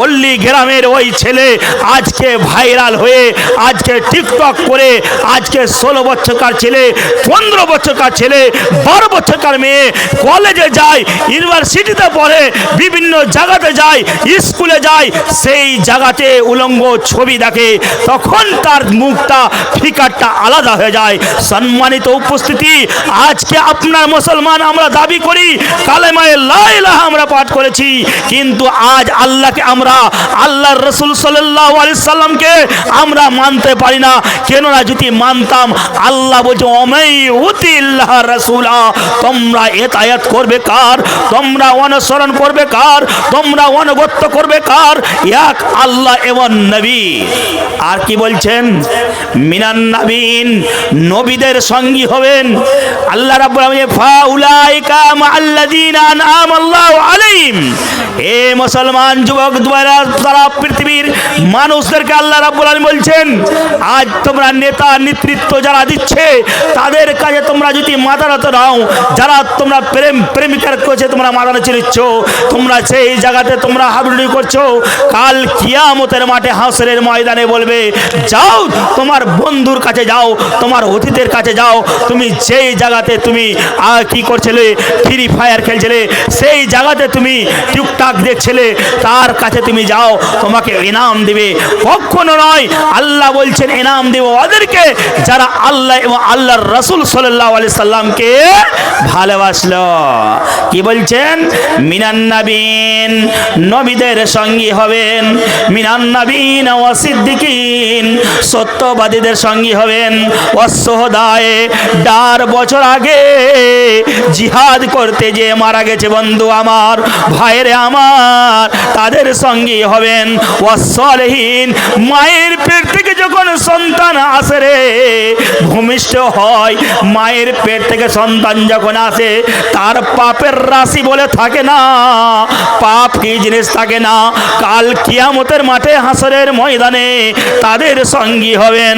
পল্লী গ্রামের ওই ছেলে আজকে ভাইরাল হয়ে আজকে টিকটক করে আজকে 16 বছরকার ছেলে, 15 বছরকার ছেলে, 12 বছরকার মেয়ে কলেজে যায়, ইউনিভার্সিটিতে পড়ে, বিভিন্ন জায়গাতে যায়, স্কুলে যায়, সেই জায়গাতে উলঙ্গ ছবি দেখে, তখন তার মুখটা ফিকারটা আলাদা হয়ে যায়। সম্মানিত উপস্থিতি, আজকে আপনার মুসলমান আমরা দাবি করি, কালেমায়ে লা ইলাহা আমরা পাঠ করেছি, কিন্তু আজ আল্লাহকে আল্লাহর রাসূল সাল্লাল্লাহু আলাইহি সাল্লামকে আমরা মানতে পারি না। কেননা যদি মানতাম, আল্লাহ বলছে ওমাইউতিল্লাহ রাসূলা, তোমরা ইতায়াত করবে কার, তোমরা অনুসরণ করবে কার, তোমরা অনুগত্য করবে কার? এক আল্লাহ এবং নবী। আর কি বলছেন? মিনান নবীন, নবীদের সঙ্গী হবেন। আল্লাহ রাব্বুল আলামিন ফাউলাইকা মাআল্লাযীনা আনআমাল্লাহু আলাইহিম, হে মুসলমান যুবক তারা পৃথিবীর মানুষদেরকে আল্লাহ রাব্বুল আলামিন বলছেন, আজ তোমরা নেতা নেতৃত্ব যারা দিচ্ছে তাদের কাছে তোমরা যদি মাথা নত নাও, যারা তোমরা প্রেমিকার কাছে তোমরা মাথা নত নিচ্ছ, তোমরা সেই জায়গাতে তোমরা হাবুডুবি করছো, কাল কিয়ামতের মাঠে হাসরের ময়দানে বলবে, যাও তোমার বন্ধুর কাছে যাও, তোমার অতিথের কাছে যাও, তুমি যেই জায়গাতে তুমি কি করছিলে, ফ্রি ফায়ার খেলছিলে, সেই জায়গাতে তুমি টিকটক দেখছিলে, তার কাছে তুমি যাও, তোমাকে ইনাম দিবে। কখনো নয়, আল্লাহ বলছেন ইনাম দেব ওদেরকে যারা আল্লাহ এবং আল্লাহর রাসূল সাল্লাল্লাহু আলাইহি সাল্লামকে ভালোবাসলো। কি বলছেন? মিনান নবীন, নবীদের সঙ্গী হবেন, মিনান নবীন ওয়া সিদ্দিকিন, সত্যবাদীদের সঙ্গী হবেন, ওয়াসশুহাদায়ে, 4 বছর আগে জিহাদ করতে যে মারা গেছে বন্ধু আমার, ভাইরে আমার, তাদের সঙ্গী হবেন। ওয়াসসালিহিন, মায়ের পেট থেকে যখন সন্তান আসে রে, ভূমিষ্ঠ হয়, মায়ের পেট থেকে সন্তান যখন আসে, তার পাপের রাশি বলে থাকে না, পাপ কি জিনিস থাকে না, কাল কিয়ামতের মাঠে হাসরের ময়দানে তাদের সঙ্গী হবেন।